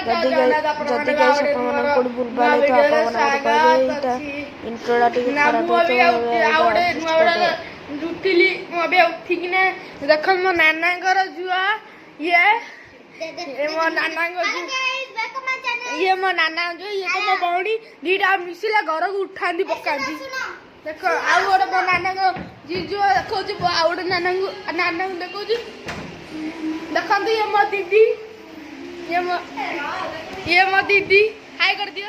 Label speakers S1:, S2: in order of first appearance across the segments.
S1: जदि गाइस आपण मन कोड बुलबाले तो आपण मन कहबे एटा इंट्रोडा टिके खराब है
S2: जुटिली मोबे उठिकिने देखल मो नाना घर जुआ ये मो नाना ये मो नाना जो ये तो मो बौड़ी दीटा मिसिला घर को उठांदी पकांदी देखो आउ गोटे मो नाना को जीजु देखो जी आउ गोटे नाना को देखो जी देखंतु ये मो दीदी ये मो दीदी हाय कर दियो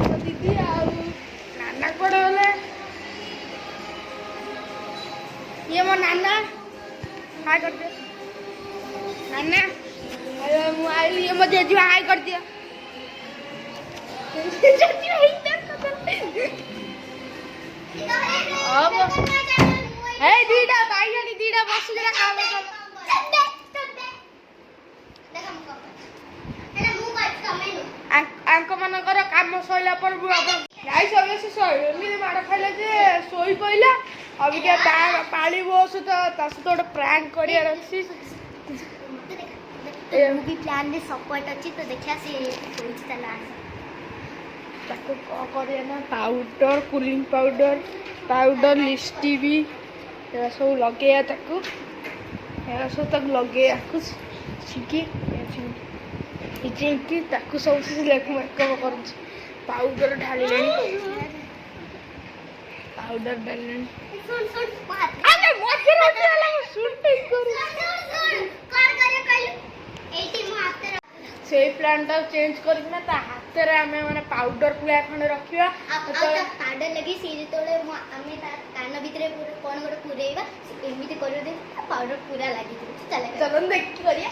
S2: मो दीदी आउ नाना कोड़े बोले ये मो नाना हाय कर दियो नाना मु आइली ये मो जेजु हाय कर दियो अब हे दीडा भाई हनी दीडा बस जरा काम कर आंक मनकर काम सइला पर गाई सब से सोई माड़ खाइला जे सोई पइला अभी क्या पाली बस तो तस तो प्रैंक करिया रखसी
S3: मूवी प्लान में सपोर्ट अच्छी तो देखिया से सोच तला
S2: ताको करिया ना पाउडर कूलिंग पाउडर लिस्टी भी एरा सब लगे ताको एरा सब तक लगे आकु सिकी इचेंकी ताको सब से लेक मेकअप कर पाउडर ढाली पाउडर डालनी
S3: सुन बात
S2: अरे मत वाला सुन टेक कर
S3: एटी मो हाथ
S2: से प्लान टा चेंज करना ता हाथ रे हमें माने पाउडर पुरा खंड रखिया
S3: तो पाउडर लगी सी तोले हमें ता कान भीतर कोन गोटे पुरेइबा एमिति कर दे पाउडर पूरा लागि चले
S2: चलो देख करिया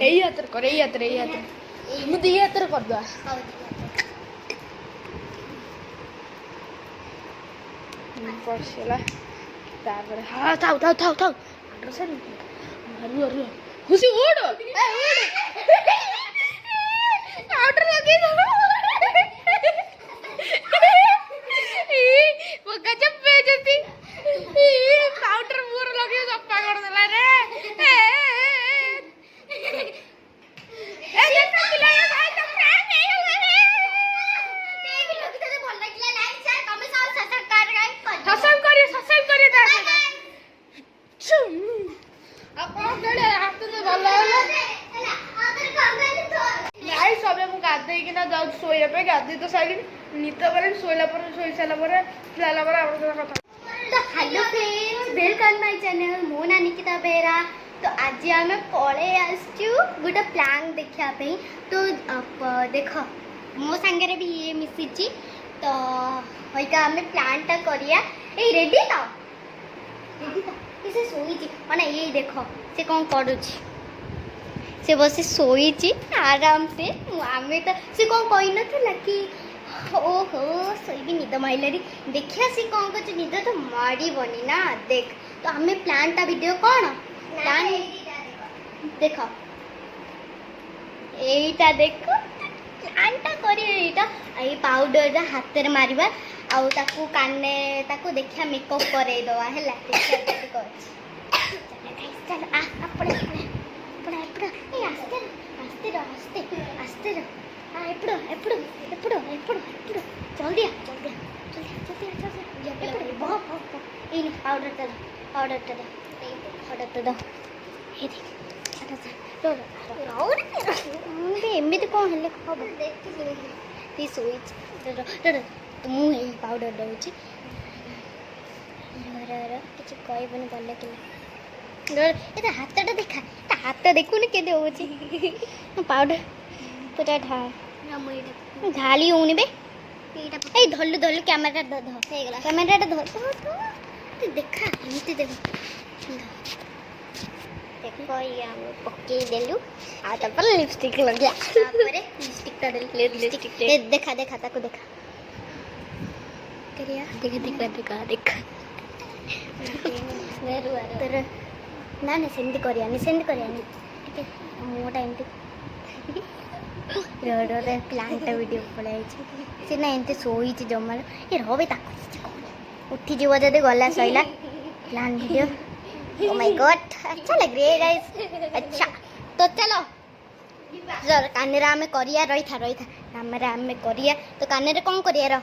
S2: एई हाथ मु दी हाथ कर दो पड़ला तापर हां थाउ ड्रेस हरु खुशी ओड पाउडर लगे दो वो गजब बेइज्जती पाउडर पूरा लगे सप्पा कर देला रे ए देखो किला ये भाई तो प्रैंक नहीं हुआ रे
S3: ते भी लोग तो भल लागिला लाइक शेयर कमेंट और सब्सक्राइब करिए
S2: सब्सक्राइब आप गड़े हाथ तो भल होला नाइ सबे मु गाधै किना जाउ सोया पे गाधै तो साइली नित पर सोइला पर सोई साला पर खिलाला पर आपण कथा
S3: तो hello friends welcome my channel मो ना निकिता बेरा तो आज आम पळे आसचु गोटे प्लान देखा पे तो देख मो संगे भी ये मिसिची तो होइका हमें प्लान टा करिया ए रेडी तो इसे सोईची माने ये देखो से कोन करूची से बस सोईची आराम से आमे तो से कोन कहि नथिला कि ओहो सोई निद माइलारी देखिया से कौन कुछ निद तो मारी बनी ना देख तो हमें प्लान टा वीडियो कौन प्लान देखो एटा देखो प्लान टा करी एटा ए पाउडर हाथ रे मारिबा आउ ताकू काने ताकू देखिया मेकअप करे दवा हैला देखिया केते कर चल आ अपने ए आस्ते जल्दी पाउडर एमती कौन हेल्ले हम मुझे पाउडर दूसरी किसी कहबनी गले कि हाथ देखा हाथ देखुनि के पाउडर पूरा ढाली होनी बे धरलु कैमेरा कैमेरा धर देखा एमती देख देखो ये हम पक्के देलु आ तपर लिपस्टिक लगे तापरे लिपस्टिक देखा ताको देखा करिया देखा तर ना सेमती करियानी टिके मोटा एमती रोड प्लांट वीडियो पड़ाई सी ना एमती शोई जमार ये रे उठी जीव जदि गला Saila plan video oh my God अच्छा लग रही है गाइस अच्छा तो चलो जर काने रे हमें करिया रही था हमें करिया तो काने रे कौन करिया रो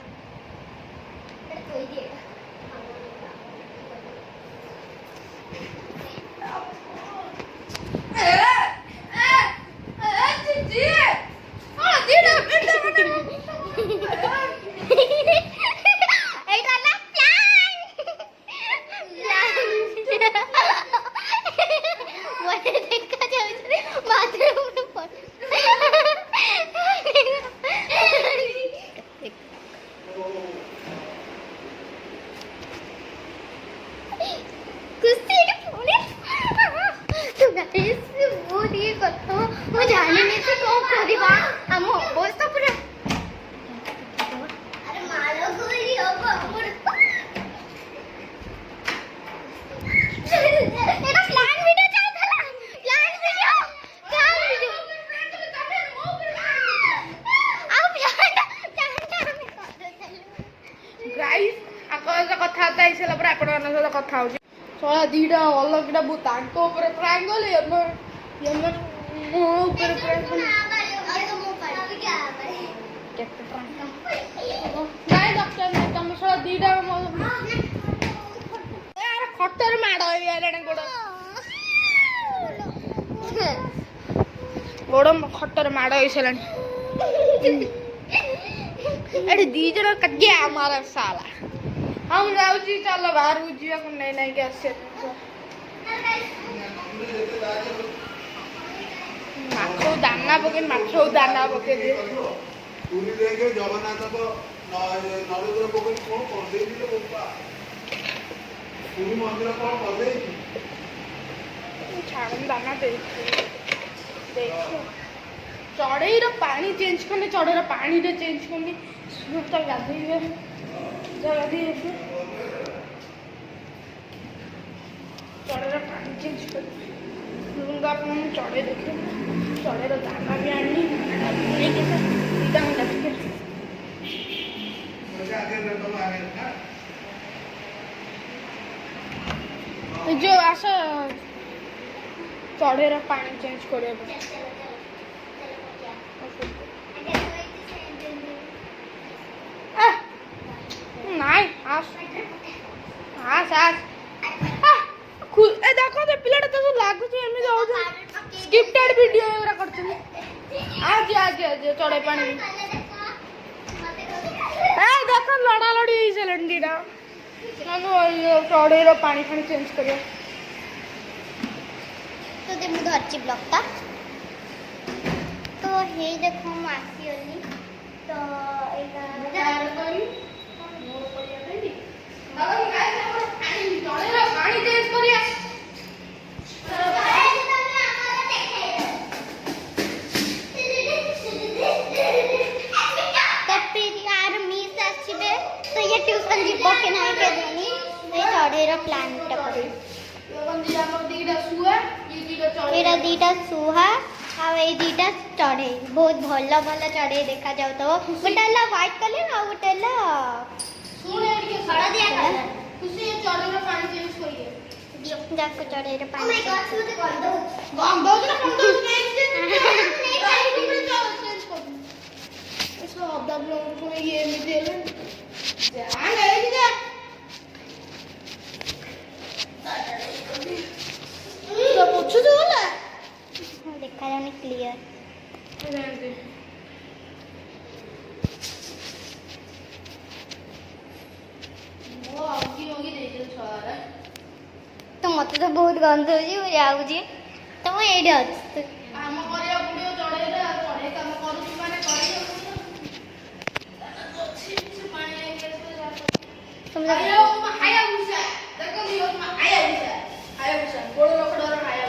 S2: କଥା ହଉଛି ଶଳା ଦିଟା ଅଲଗା ବହୁତ ତାଙ୍କ ଉପରେ ପ୍ରାଙ୍କ୍ କଲେ ମୋ ଉପରେ ପ୍ରାଙ୍କ୍ କଲେ କେତେ ପ୍ରାଙ୍କ୍ ନାଇଁ ଡକ୍ଟର ନାଇଁ ତମେ ଶଳା ଦିଟା ଖଟରେ ମାଡ଼ ହେଇଗଲାଣି ଗୋଡ଼ ଖଟରେ ମାଡ଼ ହେଇସାରିଲାଣି ଏଠି ଦି ଜଣ କାଟିଆ ଆମର ସାଲା हम जाऊँ चलो बाहर बुझिया को नहीं नहीं कैसे माछो दाना पके दे
S4: पूरी देखे जगन्नाथ को नरेंद्र पोखरी कौन कर देइले बोपा पूरी मंदिर कौन कर देइले
S2: छाड़न दाना दे देखो चढ़ेई रो पानी चेंज करने चढ़ेई रो पानी रे चेंज करने तो गाधी चढ़ेर पानी चेंज कर चढ़े देखे चढ़ेर दाना भी आनी जो आस चढ़ेर पानी चेंज कर ନାଇଁ ଆସ ଏ ଦେଖ ସେ ପିଲାଟା ତ ଲାଗୁଛି ଏମିତି ହଉଛି ସ୍କ୍ରିପ୍ଟେଡ୍ ଭିଡିଓ ଏଗୁରା କରୁଛନ୍ତି ଆଜି ଚଢେଇ ପାଣି ଏ ଦେଖ ଲଡ଼ା ଲଡ଼ି ହେଇସାରିଲାଣି ଦିଟା ଚଢେଇର ପାଣି ଫାଣି ଚେଞ୍ଜ କରିବା
S3: तो दे मुझे अच्छी ब्लॉग था तो हे देखो ମୁଁ ଆସିଗଲି तो एका
S2: पानी चेंज करिया
S3: तो ये ट्यूशन जीव के ना के देनी ये चढ़ेर प्लान टा करी एरा दीटा सुहा आ ए दीटा चढ़े बहुत भल भल चढ़े देखा जाऊ तो गोटेला व्हाइट कलर आ गोटेला
S2: सुने के सारा दिया कर खुशी ये चढ़ेर पानी चेंज करिए
S3: जाको चढ़ेर पानी
S2: गंदो ना गंदो चेंज कर इसको अब लोग को ये मिल जा गए जा तो पूछो तो होला
S3: देखा जाने क्लियर
S2: वो आगी होगी देखे छोरा
S3: तो मत तो बहुत गंध हो जी जाऊ जी तो मैं एडे अछि
S2: काम करिया बुडियो चढ़े काम करू माने करी
S3: तुम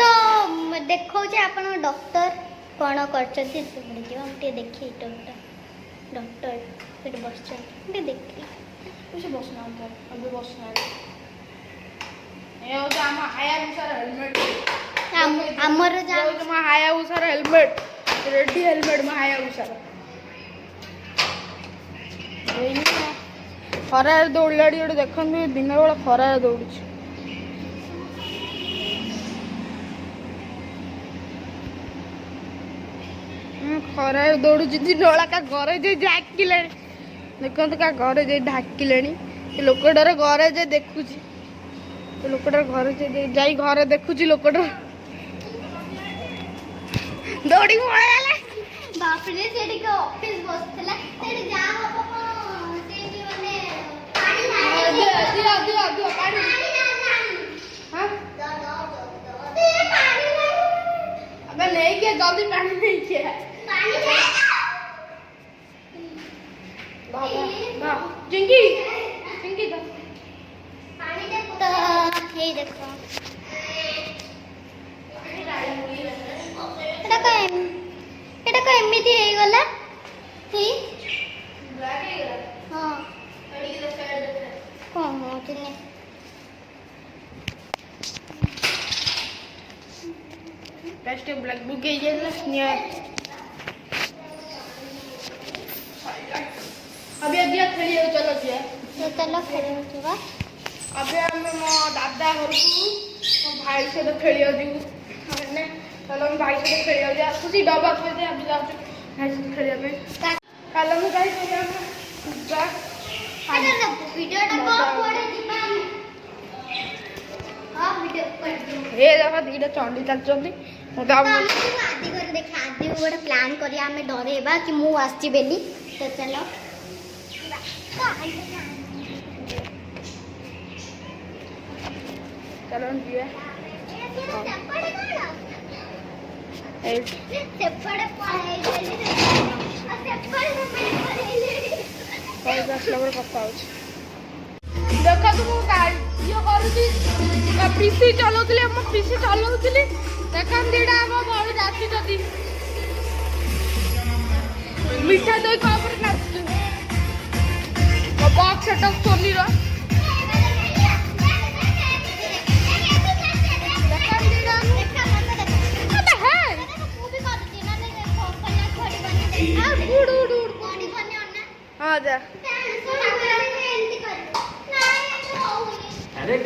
S3: तो देखो जे अपन डॉक्टर कोन करछथि सुबड़ी जे हम ते देखि डॉक्टर फिर बसछन ते देखि
S2: कुछ बसना अंदर अभी बसना ये हो जा हम हायाबुसा हेलमेट
S3: हमर जा
S2: जो मा हायाबुसा हेलमेट रेडी हेलमेट मा हायाबुसा खरार दौड़ाड़ी गोटे देखते दिन बेला खरार दौड़ ଖରା ଦୌଡୁଛି ଦିନବେଳା କା ଘରେ ଯାଇ ଢାକିଲେଣି ଦେଖନ୍ତୁ କା ଘରେ ଯାଇ ଢାକିଲେଣି ସେ ଲୋକଟାର ଘରେ ଯାଇ ଦେଖୁଛି ସେ ଲୋକଟାର ଘରେ ଯାଇ ଘରେ ଦେଖୁଛି ଲୋକଟା ଦୌଡ଼ି ପଳେଇଲା
S3: ବାପରେ ସେଠି କେ ଅଫିସ ବସିଥିଲା ସେଠି ଯାହା ହବ ସେଠି ମାନେ ପାଣି
S2: ଦିଅ ପାଣି ହଁ अबे लेके जल्दी पानी लेके चिंकी चिंकी तो
S3: हे देखो এটা কো এমনিতি হয়ে গলা হেই হ্যাঁ কোন হতিনে
S2: बेस्ट ब्लैक बुक के ये निया अभी अभी खेलिए चलो जी
S3: तो चलो खेल जुवा
S2: अबे हम मो दादा घर को मो भाई से तो खेलियो जी हमने चलो हम भाई से खेलियो जी खुशी डबा पे दे अभी जाओ भाई से खेलियो पे कल हम भाई से जा
S3: अरे ना वीडियो टा बहुत बड़े दिबा हां वीडियो कर दो
S2: ए देखो दीटा चंडी चल चंदी
S3: तो आदि कर देख आदि गोटे प्लान करिया हमें डरेबा कि मु आछि बेली तो चलो
S2: चलो जी
S3: सेपड़े पढ़ाई गेली आ सेपड़े
S2: कोई दस लोग कथा हो देखा तू गाड़ी ये करूची पीसी चलाउଥିଲି हम पीसी चलाउଥିଲି देखन दीडा हम बड़ जाती जदी मीठा दही खबर नाचू बॉक्स सेटअप सोनी रो देखन दीडा अबे है हां उड़ उड़ उड़ हां जा
S5: अरे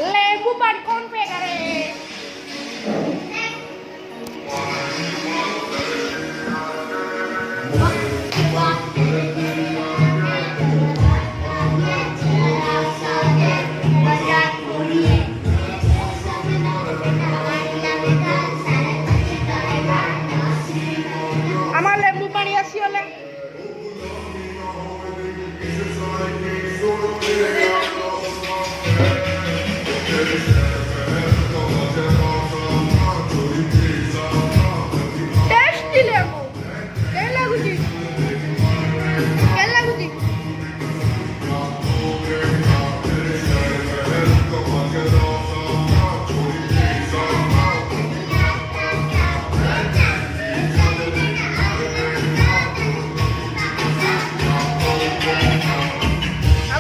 S2: लेबू पर कौन पे करे আমার লেবু পানি আসিলে टेस्टी लेबू के लागुची के लागुची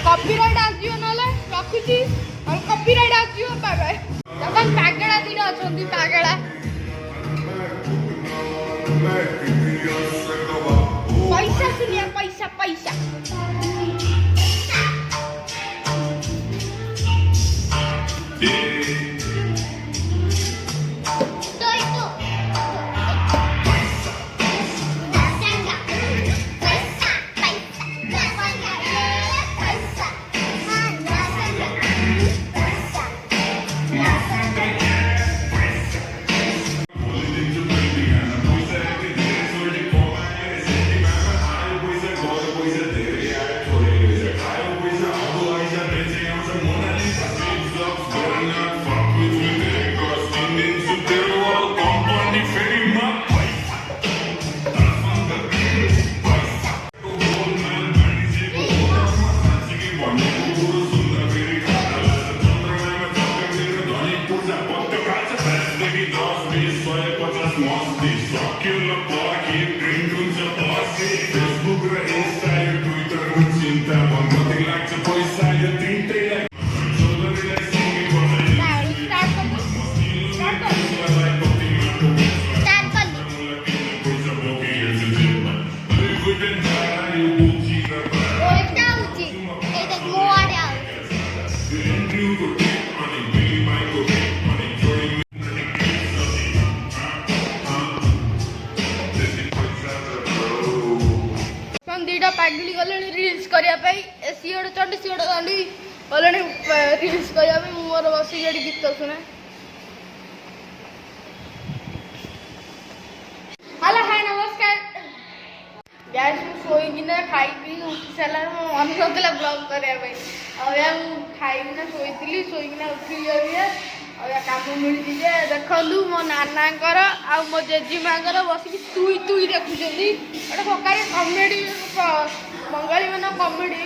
S2: कॉपीराइट आजियो नले रखुची और कॉपीराइट आजियो बाय बाय तखन पागेड़ा दिना अछंती पागेड़ा पैसा सुनिया पैसा पैसा दीटा पागली गले रिल्स करने सी गोटे चंडी सी गोटे चंडी गले रिल्स करने मोर बस गीत शुणे हेलो हाय नमस्कार गैस शोना खाई पी उठी सारा मो मन ना ब्लॉग करने खाई शोली शोना उठिली अभी कम मिली देखु मो नाना मो जेजीमा बसिक तुई तुई देखुं गोटे प्रकार कमेडी बंगाली मान कमेडी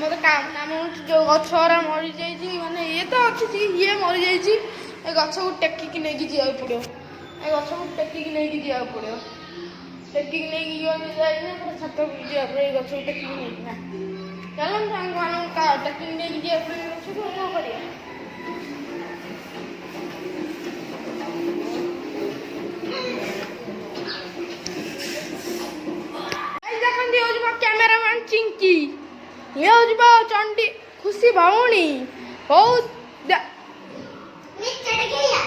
S2: मत नाम जो गचरा मरी जाइए माने ये तो अच्छी ये मरी जाइए गछ को टेकिक नहीं जा पड़ो ए गछ को टेकिक नहीं जा पड़ो टेकिक नहीं जाए छत ये गछ को टेकिक नहीं चलो सांग मान टेकिक नहीं जा पड़े गछ को क्या कर कैमेरामैन चिंकी ये चंडी खुशी भौणी बहुत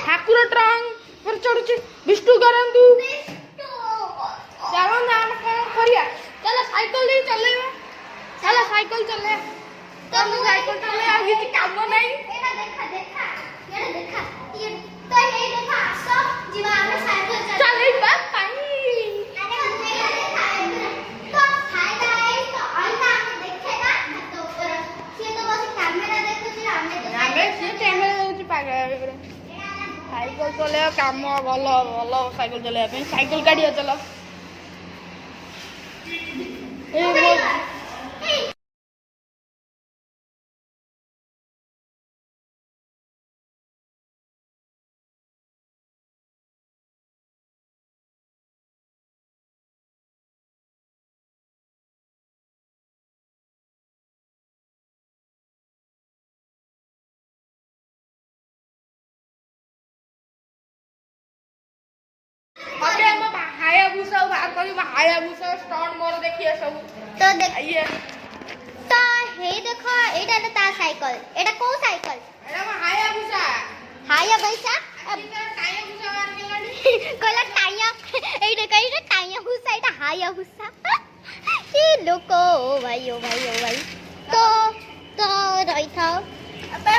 S2: ठाकुर ट्रंक पर चढ़ुची विष्णु करंतु चलो नाम कौन करिया चलो साइकिल नहीं चलेगा चलो साइकिल चले तो साइकिल चले आ किसी काम नहीं
S3: देखा देखा ये देखा ये तो ये देखा सब जीवा में साइकिल
S2: चले बात पाई साइकिल चले कम भल भल साइकिल चलने साइकिल गाड़ी चल हायाबुसा स्टॉन मोर देखिए सब
S3: तो देख
S2: ये
S3: तो हे देखो एटा ता साइकिल एटा को साइकिल
S2: एटा हायाबुसा हायाबुसा मार के गाड़ी
S3: कहला टाइया ए देखो एटा टाइयाबुसा एटा हायाबुसा ये लोको ओ भाई ओ भाई ओ भाई तो रही था अबे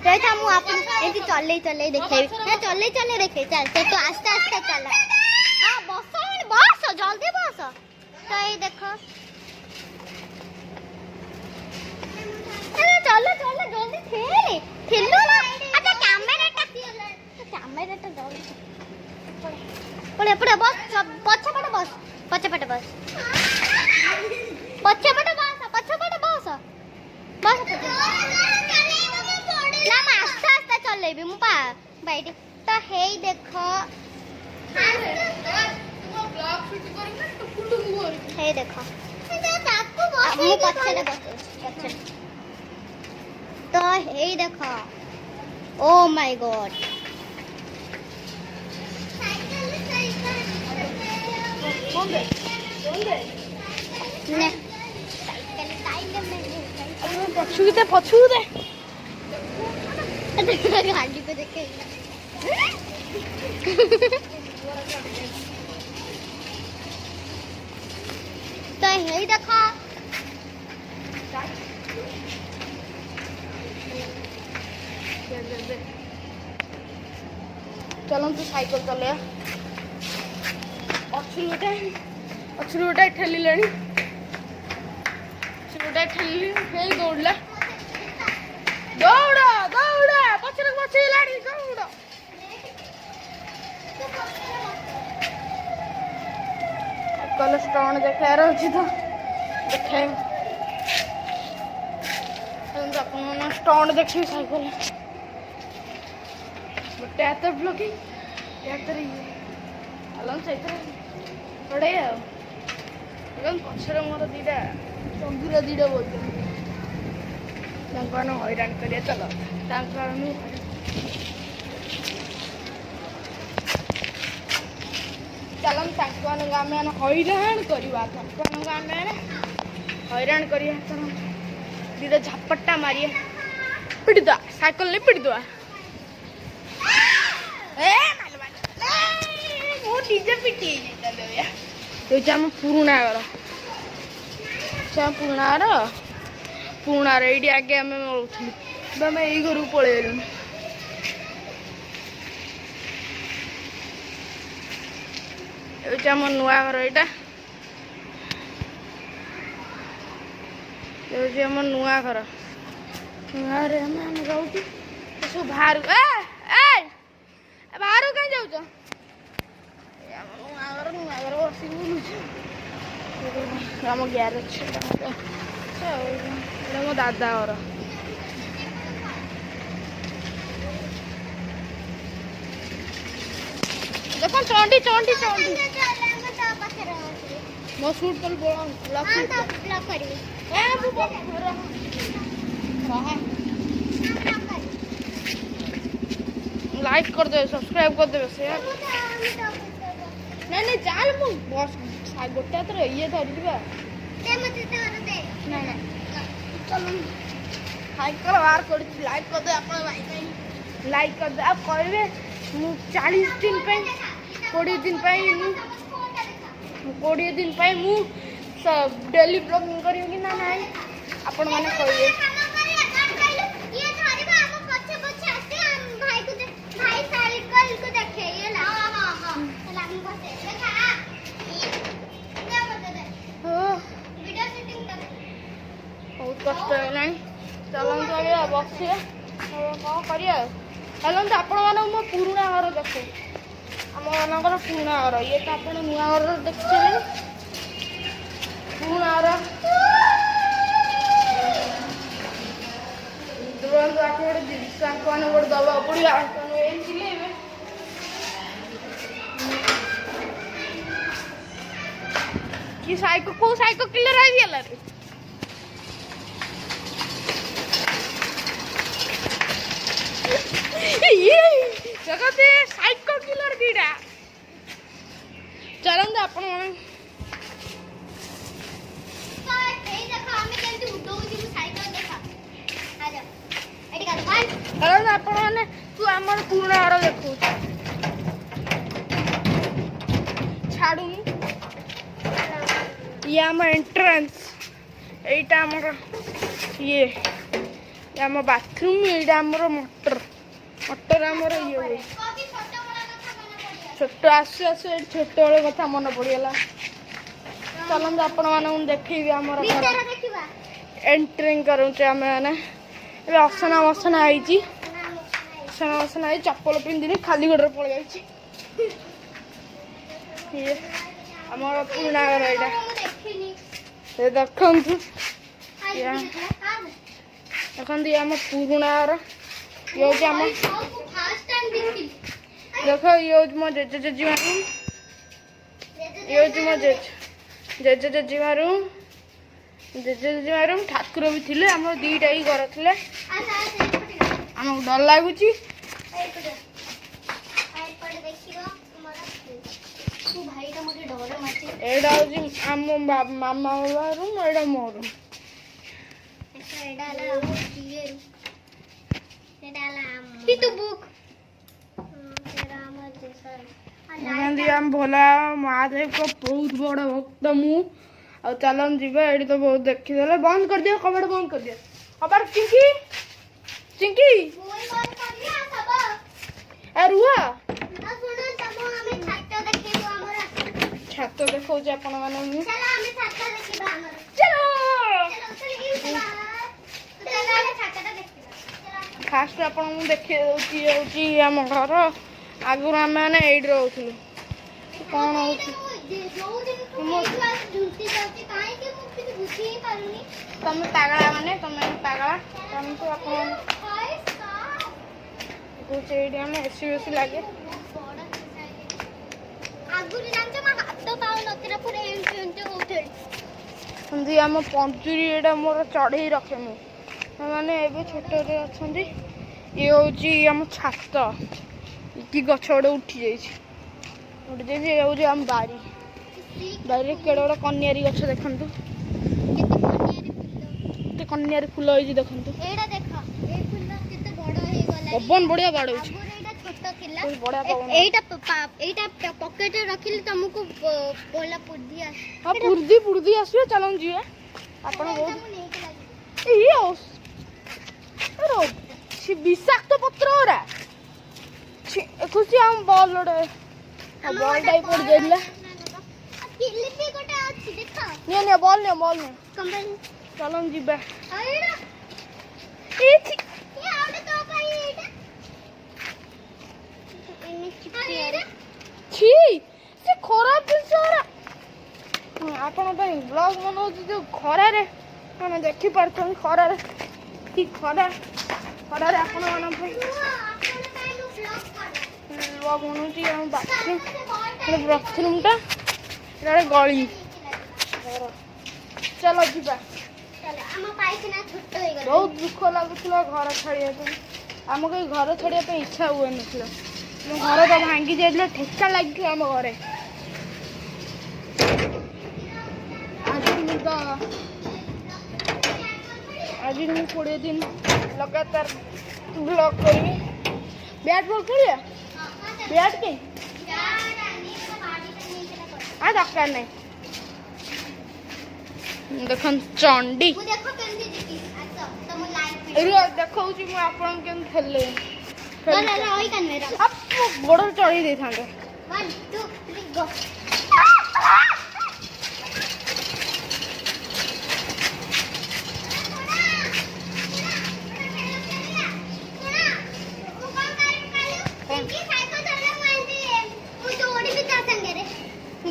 S3: रही था मु आपन एती चले चले देखे ना चले चले देखे चल तो आस्ते आस्ते चल हां बस जल्दी बस तो ये देखो अरे चलो चलो जल्दी ठेलो ना अच्छा कैमराटा जल्दी पड़े पड़े बस पछे पड़े बस ना मैं आस्ते आस्ते चलेबी मु पा बैठ तो हे देखो हे देखो मु पछे पछे तो हे देखो ओ माय गॉड ନେ ସାଇକେଲ ସାଇକେଲ ନେ
S2: ପଛକୁ ଦେ ପଛକୁ ଦେ
S3: ଗାଡ଼ିକୁ ଦେଖେ ତ ହେଇ ଦେଖ
S2: चलନ୍ତୁ ସାଇକେଲ ଚଲେଇବା ପଛରୁ ଗୋଟେ ଠେଲିଲେଣି ହେଇ ଦୌଡ଼ିଲା ଦୌଡ଼ ଦୌଡ଼ ପଛରେ ବସିଲାଣି ଦୌଡ଼ ସାଇକେଲ ଷ୍ଟଣ୍ଡ ଦେଖାଇବାର ଅଛି ତ ଦେଖାଇବି ଆପଣମାନେ ଷ୍ଟଣ୍ଡ ଦେଖିବି ସାଇକେଲ ଗୋଟେ ହାତ ବ୍ଲକିଂ ହାତରେ ସେଇଥିରେ ପଡ଼େଇ ଆଉ ପଛରେ ମୋର ଦିଟା ଚନ୍ଦୁରା ଦିଟା ବୋଲୁଛନ୍ତି ତାଙ୍କୁ ଆମେ ହଇରାଣ କରିବା ଚାଲ ତାଙ୍କୁ ଆମେ ଚାଲନ୍ତୁ ତାଙ୍କୁ ମାନଙ୍କୁ ଆମେ ହଇରାଣ କରିବା ତାଙ୍କୁ ମାନଙ୍କୁ ଆମେ ହଇରାଣ କରିବା ଚାଲ ଦିଟା ଝାପଟା ମାରିବା ପିଟିଦବା ସାଇକେଲରେ ପିଟିଦବା ମୁଁ ନିଜେ ପିଟି ହେଇଯାଇଛି ଆମ ପୁରୁଣା ଘର ପୁରୁଣା ଘର ଏଇଠି ଆଗେ ଆମେ ରହୁଥିଲୁ ଏବେ ଆମେ ଏଇ ଘରକୁ ପଳେଇ ଗଲୁଣି ଏଇଠି ଆମ ନୂଆ ଘର ଏଇଟା ଏଇଠି ଆମ ନୂଆ ଘର ଘରେ ଆମେ ରହୁଛୁ ସବୁ ବାହାରକୁ ବାହାରକୁ କାହିଁ ଯାଉଛ ନୂଆ ଘର ବସିକି ବୁଲୁଛୁ ଆମ ଗ୍ୟାରେଜ ମୋ ଦାଦା ଘର ଦେଖ ଚଣ୍ଡି ଚଣ୍ଡି ଚଣ୍ଡି ମୋ ସୁଟ୍ କଲି लाइक कर दे सब्सक्राइब कर दे शेयर नहीं चाल मु बस गोटे हाथ ये धरी ना चल साइकेल बाहर कर लाइक कर दे आप लाइक कर दे आप कहे 40 दिन 20 दिन 20 दिन मु डेली ब्लॉगिंग करी कि ना नहीं आपण मैंने कहे बहुत कष्ट है चलते अभी बसिए कौन करिए चलते आपण मानक मो पुराणा घर देखे आम मानकर पुराणा घर ये तो आप नुआ घर देखिए पुराणा घर तुरंत आप गोटे जिनिस मैंने गोटे दबा पड़ा कि साइको को साइको किलर आई गला रे ये जगते साइको किलर दीडा चलंद आपण मन
S3: तो एई देखो हमें केंती उडौची साइकिल देखा आ जा एडी का दुकान
S2: चलंद आपण माने तू हमर पुराना घर देखू छाडू ये आम एंट्रेंस एटा आमर ये आम बाथरूम एटा आमर मोटर आमर ये
S3: कभी छोटा बड़ा कथा मन पड़िया
S2: छोट आसु आसु छोट बेले कथा मन पड़गला चलते आपण मानक देखी आमर
S3: भीतर देखिबा
S2: एंट्रिंग करूचे आम मैंने असना मसना असना चप्पल पिंधि खाली गोटे पड़ जाए आमर पुराणा घर यहाँ
S3: देखिनी
S2: देखु
S3: आई
S2: देखते आम पुराणा घर ये आम
S3: फर्स्ट टाइम देखी
S2: देख ये मो जेजे जेजीमा रूम ये मो जेजे जेजीमा रूम ठाकुर भी थे आम दीटा ही घर थे आमको डर लगुच
S3: ତୁ ଭାଇଟା ମୋତେ ଡର ମାରୁଛି।
S2: ଏଇଟା ହଉଛି ଆମ ମାମା ବାବା ରୁମ୍, ଏଇଟା ମୋ ରୁମ୍।
S3: ଏଇଟା ହେଲା ଆମ ଇଏ ରୁମ୍। ଏଇଟା ହେଲା ଆମ କି ତୁ ବୁକ୍ ସେଟା ଆମ
S2: ଦେଖନ୍ତି ଆମ ଭୋଲା ମହାଦେବଙ୍କ ବହୁତ ବଡ଼ ଭକ୍ତ ମୁଁ। ଆଉ ଚାଲନ୍ତୁ ଯିବା, ଏଠି ତ ବହୁତ ଦେଖିଦେଲେ। ବନ୍ଦ କରିଦିଅ କବାଟ, ବନ୍ଦ କରିଦିଅ କବାଟ। ଚିଙ୍କି ଚିଙ୍କି
S3: ବୋଇ ବନ୍ଦ କରିଦିଅ ସବୁ।
S2: ଏ ରୁହ,
S3: ଆଉ ଶୁଣ ତମ ଆମେ ଛାତ ଦେଖିବୁ ଆମର।
S2: ଛାତ ଦେଖଉଛି ଆପଣ ମାନଙ୍କୁ।
S3: ଚାଲ ଆମେ ଛାତ ଦେଖିବା ଆମର।
S2: ଚାଲ
S3: ଚାଲ ଆମେ ଛାତଟା ଦେଖିବା।
S2: ଫାଷ୍ଟ ଆପଣଙ୍କୁ ଦେଖେଇ ଦଉଛି ହଉଛି ଆମ ଘର। ଆଗରୁ ଆମେ ମାନେ ଏଇଠି ରହୁଥିଲୁ। କଣ ହଉଛି ତମେ ପାଗଳା ମାନେ, ତମେ ପାଗଳା। ତମକୁ ଆପଣ କହୁଛି ଏଇଠି ଆମେ ଏସି ବେସି ଲାଗେ।
S3: ଆଗରୁ ଜାଣିଛ ମୋ ହାତ ପାଉନଥିଲା, ପୁରା ଏମିତି ଏମିତି ହଉଥିଲି।
S2: ଏମିତି ଆମ ପଞ୍ଚୁରୀ ଏଇଟା ମୋର ଚଢ଼େଇ ରଖେ ମୁଁ। ସେମାନେ ଏବେ ଛୋଟରେ ଅଛନ୍ତି। ଇଏ ହଉଛି ଆମ ଛାତ। କି ଗଛ ଗୋଟେ ଉଠି ଯାଇଛି, ଇଏ ହଉଛି ଆମ ବାରି। ବାରିରେ କେଡ଼େ ବଡ଼ କନିଆରୀ ଗଛ ଦେଖନ୍ତୁ, କେତେ କନିଆରୀ ଫୁଲ ହେଇଛି ଦେଖନ୍ତୁ।
S3: ଏଇଟା ଦେଖ, ଏଇ ଫୁଲ କେତେ ବଡ଼ ହେଇଗଲା।
S2: ପବନ ବଢିଆ ବାଡ଼ଉଛି।
S3: ଆଗରୁ ଏଇଟା ଛୋଟ ଥିଲା।
S2: ବଢିଆ ପବନ।
S3: ଏଇଟା ପକେଟରେ ରଖିଲେ ତମକୁ ବୋଲା ପୁର୍ଦି ଆସେ।
S2: ହଁ ପୁର୍ଦି ଆସିବେ। ଚାଲନ୍ତୁ ଯିବା। ଆପଣ ବହୁତ
S3: ମୁଁ ନେଇକି ଲାଗିବି।
S2: ବିଷାକ୍ତ ପତ୍ର ଗୁରା ଖୁସି। ଆମ ବଲ୍ ଗୋଟେ ବଲ୍ଟା ବି ପଡ଼ି ଯାଇଥିଲା।
S3: କିଲିପି ଗୋଟେ ଅଛି ଦେଖ।
S2: ନିଅ ବଲ୍ ନିଅ।
S3: କମ୍ପାନୀ
S2: ଚାଲନ୍ତୁ ଯିବା।
S3: ଏଇଟା
S2: ଏଇଠି
S3: ଏ ଆଉଟେ ତୋ ପାଇଁ ଏଇଟା। ଏଇଟା
S2: छी, ସେ ଖରାପ ଜିନିଷ ଗୁରା। ଆପଣ ପାଇଁ ବ୍ଲଗ ବନଉଛି ଯୋଉ ଖରାରେ, ମାନେ ଦେଖିପାରୁଛନ୍ତି ଖରାରେ କି ଖରାରେ ଆପଣମାନଙ୍କ ପାଇଁ ବ୍ଲଗ ବନଉଛି। ଆମ ବାଥରୁମଟା ଏଇଟା ଗଳି। ଚାଲ ଯିବା।
S3: ଆମ ପାଇଖାନା ଛୋଟ ହେଇଗଲା।
S2: ବହୁତ ଦୁଃଖ ଲାଗୁଥିଲା ଘର ଛାଡ଼ିବା ପାଇଁ। ଆମକୁ ଏଇ ଘର ଛାଡ଼ିବା ପାଇଁ ଇଚ୍ଛା ହୁଏନଥିଲା। ଆମ ଘର ତ ଭାଙ୍ଗି ଯାଇଥିଲା, ଠେକା ଲାଗିଥିଲା ଆମ ଘରେ। ଆଜି ମୁଁ 20 ଦିନ ଲଗାତାର ବ୍ଲଗ କରିବି। ବ୍ୟାଟ୍ ବଲ୍ ଖେଳିବା? ବ୍ୟାଟ୍ କି ଦରକାର ନାହିଁ। ଦେଖନ୍ତୁ ଚଣ୍ଡୀ ଦେଖଉଛି ମୁଁ ଆପଣଙ୍କୁ କେମିତି ଖେଳିଲେ ଗୋଡ଼ରେ ଚଢ଼େଇ ଦେଇଥାନ୍ତେ।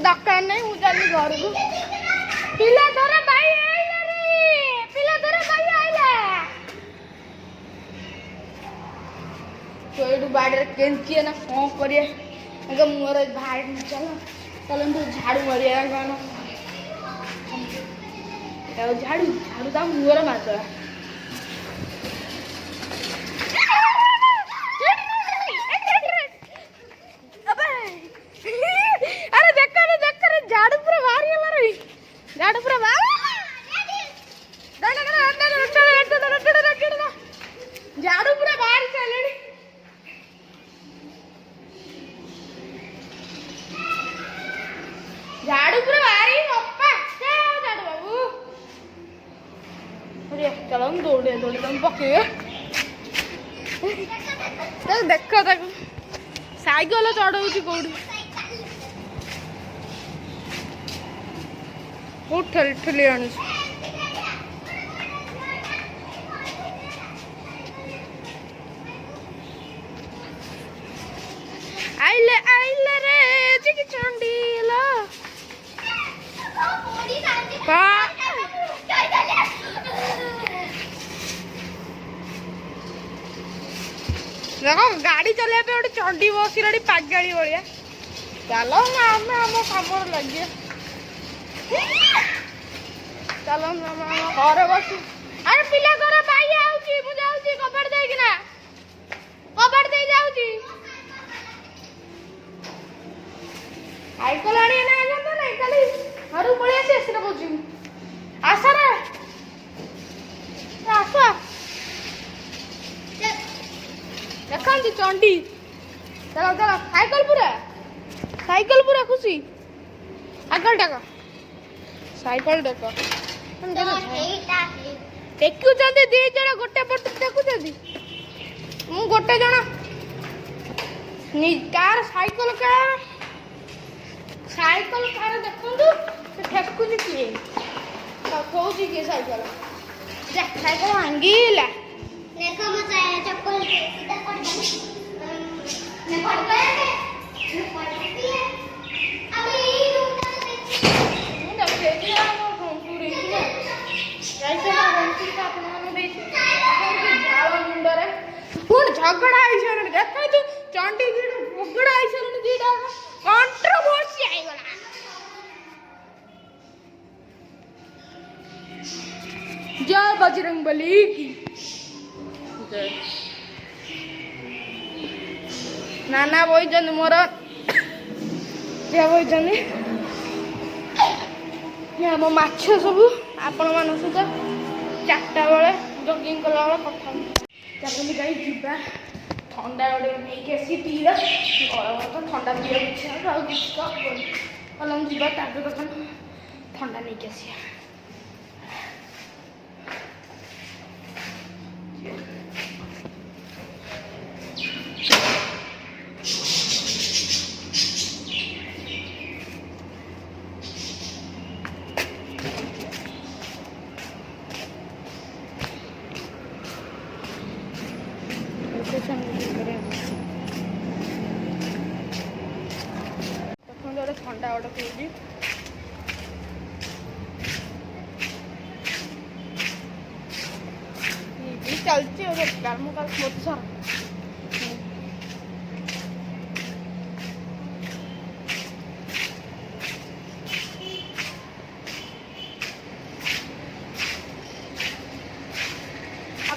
S2: ଦରକାର ନାହିଁ, ମୁଁ ଚାଲିଲି ଘରକୁ। ପିଲା ଧର ଭାଇ ଆଇଲା ରେ, ପିଲା ଧର ଭାଇ ଆଇଲା। ଏଇଠୁ ବାଡ଼ିରେ କେଞ୍ଚି ନା କଣ କରିବା। ମୁହଁରେ ଭାଇ ଚାଲନ୍ତୁ ଝାଡୁ ମାରିବା। କଣ ଝାଡୁ ତା ମୁହଁରେ ମାରିଦେବା। ଆରେ ଦେଖ ଝାଡୁ ପୁରା ବାହାରିଗଲା ରେ। ଝାଡୁ ପୁରା ଝାଡୁ ପୁରା ବାହାରି ସାରିଲେଣି। ଝାଡୁ ପୁରା ବାହାରି ବାପା ଝାଡୁ ବାବୁ। ଚାଲନ୍ତୁ ଦୌଡିବା ତମେ ପକେଇବେ। ଦେଖ ତାକୁ ସାଇକେଲ ଚଢଉଛି କୋଉଠି। ବହୁତ ଠେଲି ଆଣୁଛି। ଆଇଲେ ରେ ଚିକି ଚଣ୍ଡୀଲ। ଦେଖ ଗାଡି ଚଲେଇବା ପାଇଁ ଗୋଟେ ଚଣ୍ଡୀ ବସିଲାଣି ପାଗାଳି ଭଳିଆ। ଚାଲ ଆମେ ଆମ କାମରେ ଲାଗିବା। ଚାଲ ଆମ ଘରେ ବସି। ଆରେ ପିଲା ଘର ଭାଇ ଆଉଛି, ମୁଁ ଯାଉଛି କବାଟ ଦେଇକିନା। କବାଟ ଦେଇ ଯାଉଛି। ସାଇକେଲ ଆଣି ଏନା ଆସନ୍ତା ନାଇଁ ଖାଲି ଘରକୁ ପଳେଇ ଆସି ଆସିଲେ କହୁଛି ଆସ ରେ ଆସ ଦେଖନ୍ତି ଚଣ୍ଡୀ ଚାଲ ଚାଲ ସାଇକେଲ ପୁରା ଖୁସି ଆଗଲ ଡାକ ସାଇକେଲ ଡାକ ଦେଖୁଛନ୍ତି ଦି ଜଣ ଗୋଟେ ପଟ ଦେଖୁଛନ୍ତି ମୁଁ ଗୋଟେ ଜଣ କାର ସାଇକେଲ କାର ଦେଖନ୍ତୁ ସେ ଠେକୁଛି କିଏ କହୁଛି କିଏ ସାଇକେଲ ଯା ସାଇକେଲ ଭାଙ୍ଗିଲା
S3: देखो मजा आया चप्पल सीधा पड़ गई मैं पड़ गया मैं पड़ गई है अबे यही रूम का
S2: ମୁଁ ଦେଖେଇଛି ଆମ ଘଣ୍ଟୁରେ ଯାଇଛ ନା ଘଣ୍ଟୁଟା ଆପଣମାନଙ୍କୁ ଦେଇଛି ଝାଳ ମୁଣ୍ଡରେ ପୁଣି ଝଗଡ଼ା ହେଇସାରିଲାଣି ଦେଖନ୍ତୁ ଚଣ୍ଡୀ ଝଗଡ଼ା ହେଇସାରିଲାଣି ଦିଟା କଣ୍ଟ୍ରୋଭର୍ସି ହେଇଗଲା जय बजरंग बली की जय नाना बहिचंदी मोर झिया बहिचंदी आम माछ सब आपण मान सहित 4टा बेले जगिंग कला बेले कथा चलते गाई जीवा ठंडा गोटे नहीं आसी पीला गरम तो ठंडा पीवा इच्छा आउ किसी कल जीवा टाटो दुकान ठंडा नहीं आसिया ठंडा गोटे पीजी चलती गर्म काल बहुत सारा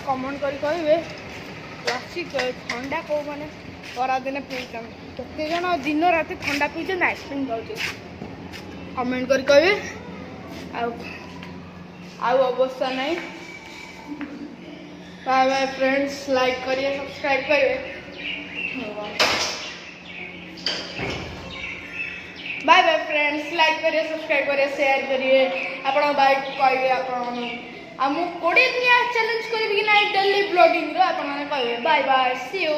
S2: कमेंट करी कहे ठंडा कौ मैंने खरादिने पीछन केते जन दिन राति ठंडा पीछे आइसक्रीम खाऊे कमेंट करी कहे अवस्था नहीं बाय बाय फ्रेंड्स लाइक करिए सब्सक्राइब करिए बाय बाय फ्रेंड्स लाइक करिए सब्सक्राइब करिए शेयर करिए आपण बाय कहिए आपण आ मु 20 दिन चैलेंज करी कि नहीं डेली ब्लॉगिंग रो आपण माने कहिए bye bye see you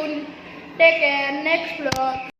S2: take care next blog